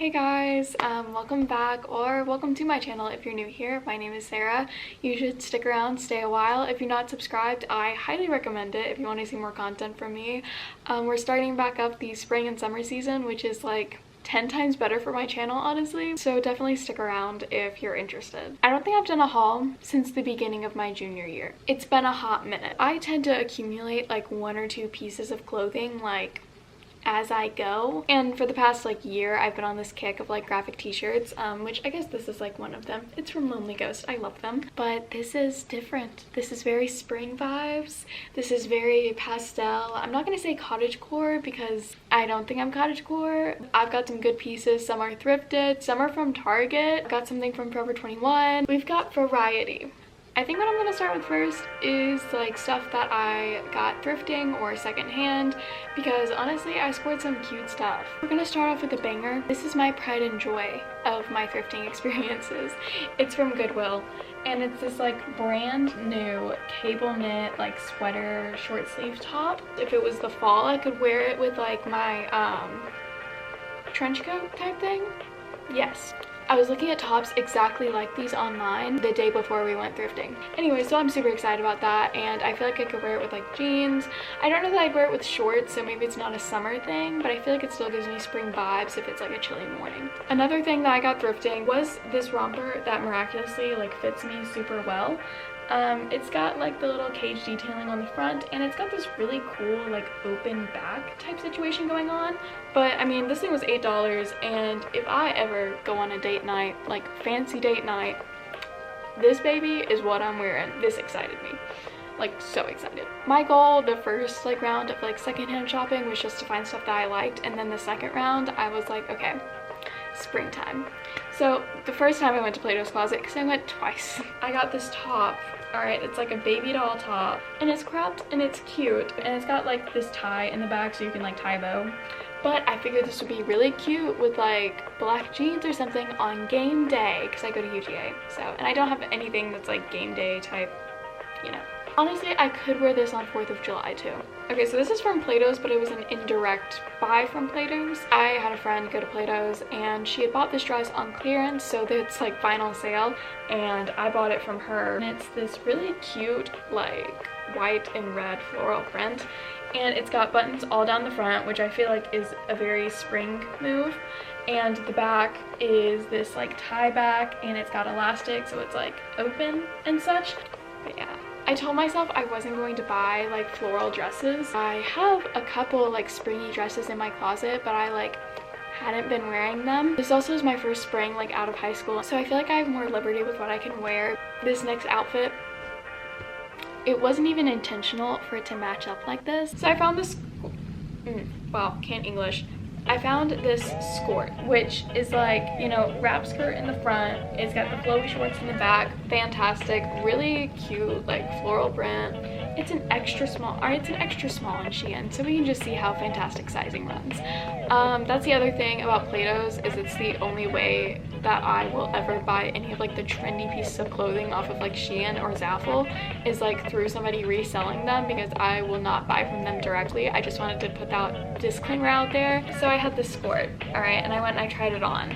Hey guys, welcome back or welcome to my channel if you're new here. My name is Sarah. You should stick around, stay a while. If you're not subscribed, I highly recommend it if you want to see more content from me. We're starting back up the spring and summer season, which is like 10 times better for my channel, honestly. So definitely stick around if you're interested. I don't think I've done a haul since the beginning of my junior year. It's been a hot minute. I tend to accumulate like one or two pieces of clothing like as I go, and for the past like year I've been on this kick of like graphic t-shirts, which I guess this is like one of them. It's from Lonely Ghost. I love them, but this is different. This is very spring vibes. This is very pastel. I'm not gonna say cottagecore because I don't think I'm cottagecore. I've got some good pieces. Some are thrifted, some are from Target. Got something from Forever 21. We've got variety. I think what I'm gonna start with first is like stuff that I got thrifting or secondhand, because honestly I scored some cute stuff. We're gonna start off with a banger. This is my pride and joy of my thrifting experiences. It's from Goodwill, and it's this like brand new cable knit like sweater short sleeve top. If it was the fall, I could wear it with like my trench coat type thing. Yes. I was looking at tops exactly like these online the day before we went thrifting. Anyway, so I'm super excited about that, and I feel like I could wear it with like jeans. I don't know that I'd wear it with shorts, so maybe it's not a summer thing, but I feel like it still gives me spring vibes if it's like a chilly morning. Another thing that I got thrifting was this romper that miraculously like fits me super well. It's got like the little cage detailing on the front, and it's got this really cool like open back type situation going on. But I mean, this thing was $8, and if I ever go on a date night, like fancy date night, this baby is what I'm wearing. This excited me, like so excited. My goal the first like round of like secondhand shopping was just to find stuff that I liked, and then the second round I was like, okay, springtime. So the first time I went to Plato's Closet, because I went twice, I got this top. Alright, it's like a baby doll top, and it's cropped and it's cute, and it's got like this tie in the back so you can like tie bow. But I figured this would be really cute with like black jeans or something on game day, because I go to UGA. So, and I don't have anything that's like game day type, you know. Honestly, I could wear this on 4th of July too. Okay, so this is from Plato's, but it was an indirect buy from Plato's. I had a friend go to Plato's, and she had bought this dress on clearance, so it's like final sale, and I bought it from her. And it's this really cute like white and red floral print, and it's got buttons all down the front, which I feel like is a very spring move. And the back is this like tie back, and it's got elastic, so it's like open and such. But yeah, I told myself I wasn't going to buy like floral dresses. I have a couple like springy dresses in my closet, but I like hadn't been wearing them. This also is my first spring like out of high school, so I feel like I have more liberty with what I can wear. This next outfit, it wasn't even intentional for it to match up like this. So I found this, wow, can't English. I found this skirt, which is like, you know, wrap skirt in the front. It's got the flowy shorts in the back. Fantastic, really cute, like floral print. It's an extra small, or it's an extra small on Shein, so we can just see how fantastic sizing runs. That's the other thing about Plato's, is it's the only way that I will ever buy any of like the trendy pieces of clothing off of like Shein or Zaful, is like through somebody reselling them, because I will not buy from them directly. I just wanted to put that disclaimer out there. So I had this skirt, all right, and I went and I tried it on.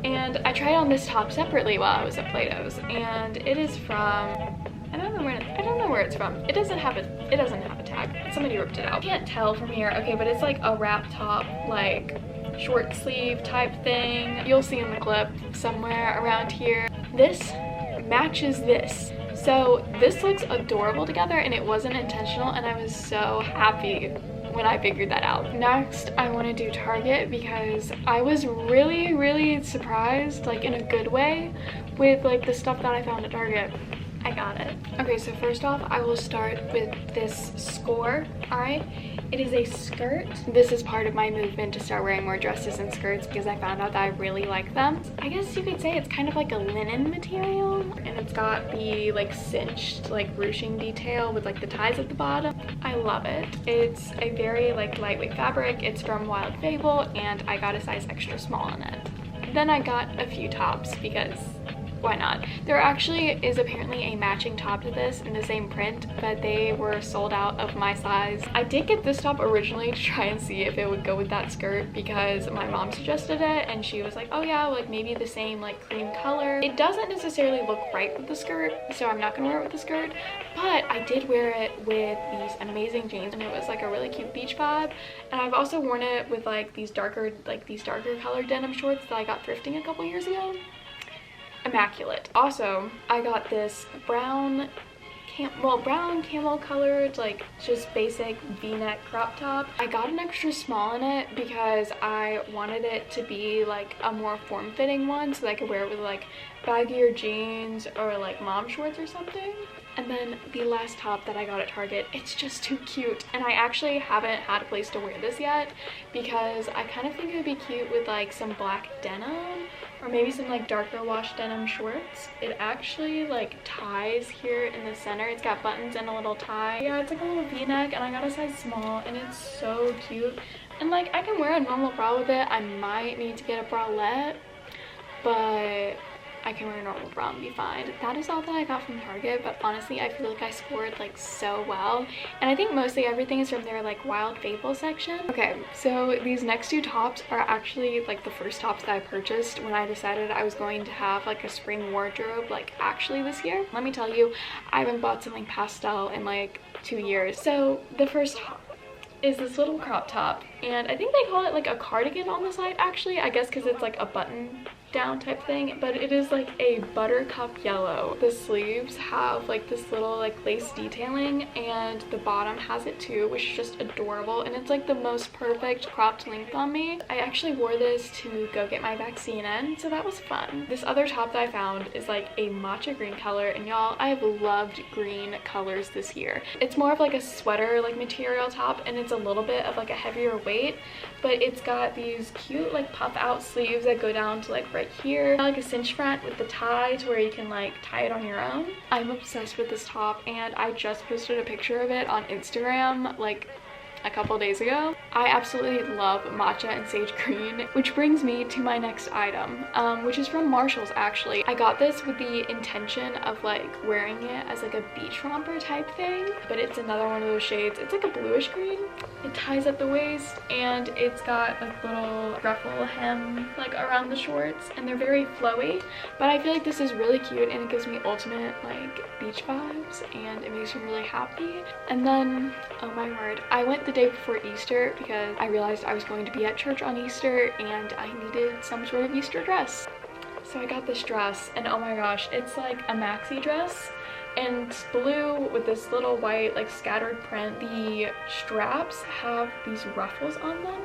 And I tried on this top separately while I was at Plato's, and it is from, I don't know where it's from. It doesn't have a tag. Somebody ripped it out. I can't tell from here. Okay, but it's like a wrap top, like short sleeve type thing. You'll see in the clip somewhere around here. This matches this. So this looks adorable together, and it wasn't intentional, and I was so happy when I figured that out. Next, I want to do Target, because I was really surprised, like in a good way, with like the stuff that I found at Target. I got it. Okay, so first off, I will start with this score. All right, it is a skirt. This is part of my movement to start wearing more dresses and skirts, because I found out that I really like them. I guess you could say it's kind of like a linen material, and it's got the like cinched like ruching detail with like the ties at the bottom. I love it. It's a very like lightweight fabric. It's from Wild Fable, and I got a size extra small in it. Then I got a few tops, because why not? There actually is apparently a matching top to this in the same print, but they were sold out of my size. I did get this top originally to try and see if it would go with that skirt because my mom suggested it, and she was like, oh yeah, like maybe the same like cream color. It doesn't necessarily look right with the skirt, so I'm not gonna wear it with the skirt, but I did wear it with these amazing jeans, and it was like a really cute beach vibe. And I've also worn it with like these darker colored denim shorts that I got thrifting a couple years ago. Immaculate. Also, I got this brown camel colored, like just basic v-neck crop top. I got an extra small in it because I wanted it to be like a more form-fitting one so that I could wear it with like baggier jeans or like mom shorts or something. And then the last top that I got at Target, it's just too cute, and I actually haven't had a place to wear this yet because I kind of think it would be cute with like some black denim or maybe some like darker wash denim shorts. It actually like ties here in the center. It's got buttons and a little tie. Yeah, it's like a little v-neck, and I got a size small, and it's so cute. And like I can wear a normal bra with it. I might need to get a bralette, but I can wear a normal bra and be fine. That is all that I got from Target, but honestly I feel like I scored like so well, and I think mostly everything is from their like Wild Fable section. Okay, so these next two tops are actually like the first tops that I purchased when I decided I was going to have like a spring wardrobe like actually this year. Let me tell you, I haven't bought something pastel in like 2 years. So the first top is this little crop top, and I think they call it like a cardigan on the side actually, I guess because it's like a button down type thing, but it is like a buttercup yellow. The sleeves have like this little like lace detailing, and the bottom has it too, which is just adorable, and it's like the most perfect cropped length on me. I actually wore this to go get my vaccine in, so that was fun. This other top that I found is like a matcha green color, and y'all, I have loved green colors this year. It's more of like a sweater like material top, and it's a little bit of like a heavier weight, but it's got these cute like puff out sleeves that go down to like right here, like a cinch front with the tie to where you can like tie it on your own. I'm obsessed with this top, and I just posted a picture of it on Instagram like a couple days ago. I absolutely love matcha and sage green, which brings me to my next item, which is from Marshalls actually. I got this with the intention of like wearing it as like a beach romper type thing, but it's another one of those shades. It's like a bluish green. It ties at the waist, and it's got like little ruffle hem like around the shorts, and they're very flowy, but I feel like this is really cute, and it gives me ultimate like beach vibes, and it makes me really happy. And then, oh my word, I went the day before Easter because I realized I was going to be at church on Easter and I needed some sort of Easter dress. So I got this dress, and oh my gosh, it's like a maxi dress, and it's blue with this little white like scattered print. The straps have these ruffles on them.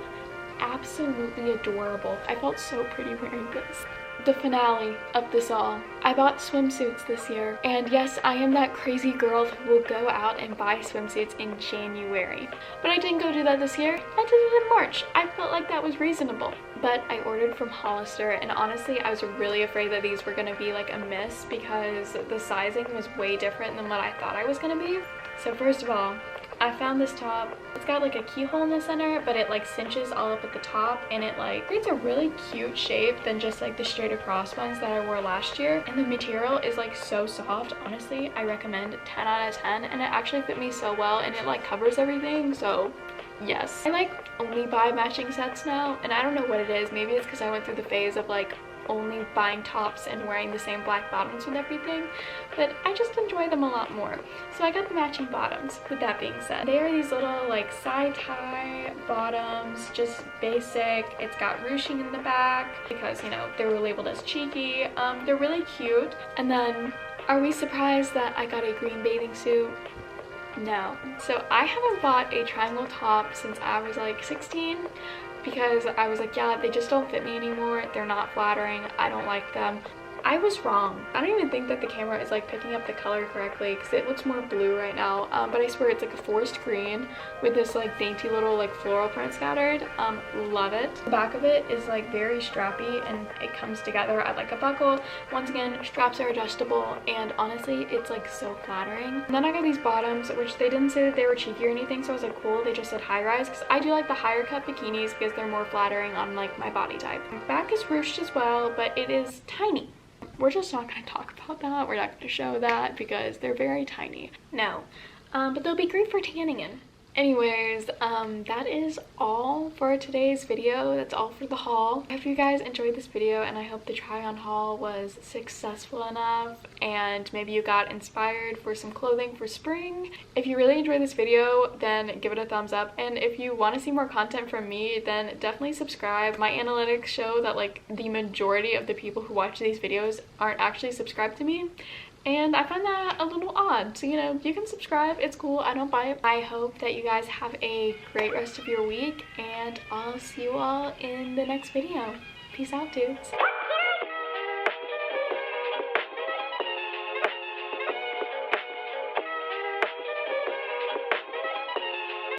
Absolutely adorable. I felt so pretty wearing this. The finale of this all. I bought swimsuits this year, and yes, I am that crazy girl who will go out and buy swimsuits in January. But I didn't go do that this year. I did it in March. I felt like that was reasonable. But I ordered from Hollister, and honestly I was really afraid that these were going to be like a miss because the sizing was way different than what I thought I was going to be. So first of all, I found this top. It's got like a keyhole in the center, but it like cinches all up at the top, and it like creates a really cute shape than just like the straight across ones that I wore last year. And the material is like so soft. Honestly, I recommend 10 out of 10, and it actually fit me so well, and it like covers everything, so yes. I like only buy matching sets now, and I don't know what it is. Maybe it's because I went through the phase of like only buying tops and wearing the same black bottoms with everything, but I just enjoy them a lot more. So I got the matching bottoms. With that being said, they are these little like side tie bottoms, just basic. It's got ruching in the back because, you know, they were labeled as cheeky. They're really cute. And then, are we surprised that I got a green bathing suit? No. So I haven't bought a triangle top since I was like 16, because I was like, yeah, they just don't fit me anymore. They're not flattering. I don't like them. I was wrong. I don't even think that the camera is like picking up the color correctly because it looks more blue right now, but I swear it's like a forest green with this like dainty little like floral print scattered. Love it. The back of it is like very strappy, and it comes together at like a buckle. Once again, straps are adjustable, and honestly it's like so flattering. And then I got these bottoms, which they didn't say that they were cheeky or anything, so I was like, cool, they just said high rise, because I do like the higher cut bikinis because they're more flattering on like my body type. The back is ruched as well, but it is tiny. we're just not going to talk about that. We're not going to show that because they're very tiny. No, but they'll be great for tanning in. Anyways, that is all for today's video. That's all for the haul. I hope you guys enjoyed this video, and I hope the try on haul was successful enough and maybe you got inspired for some clothing for spring. If you really enjoyed this video, then give it a thumbs up, and if you want to see more content from me, then definitely subscribe. My analytics show that like the majority of the people who watch these videos aren't actually subscribed to me. And I find that a little odd. So, you know, you can subscribe. It's cool. I don't buy it. I hope that you guys have a great rest of your week, and I'll see you all in the next video. Peace out, dudes.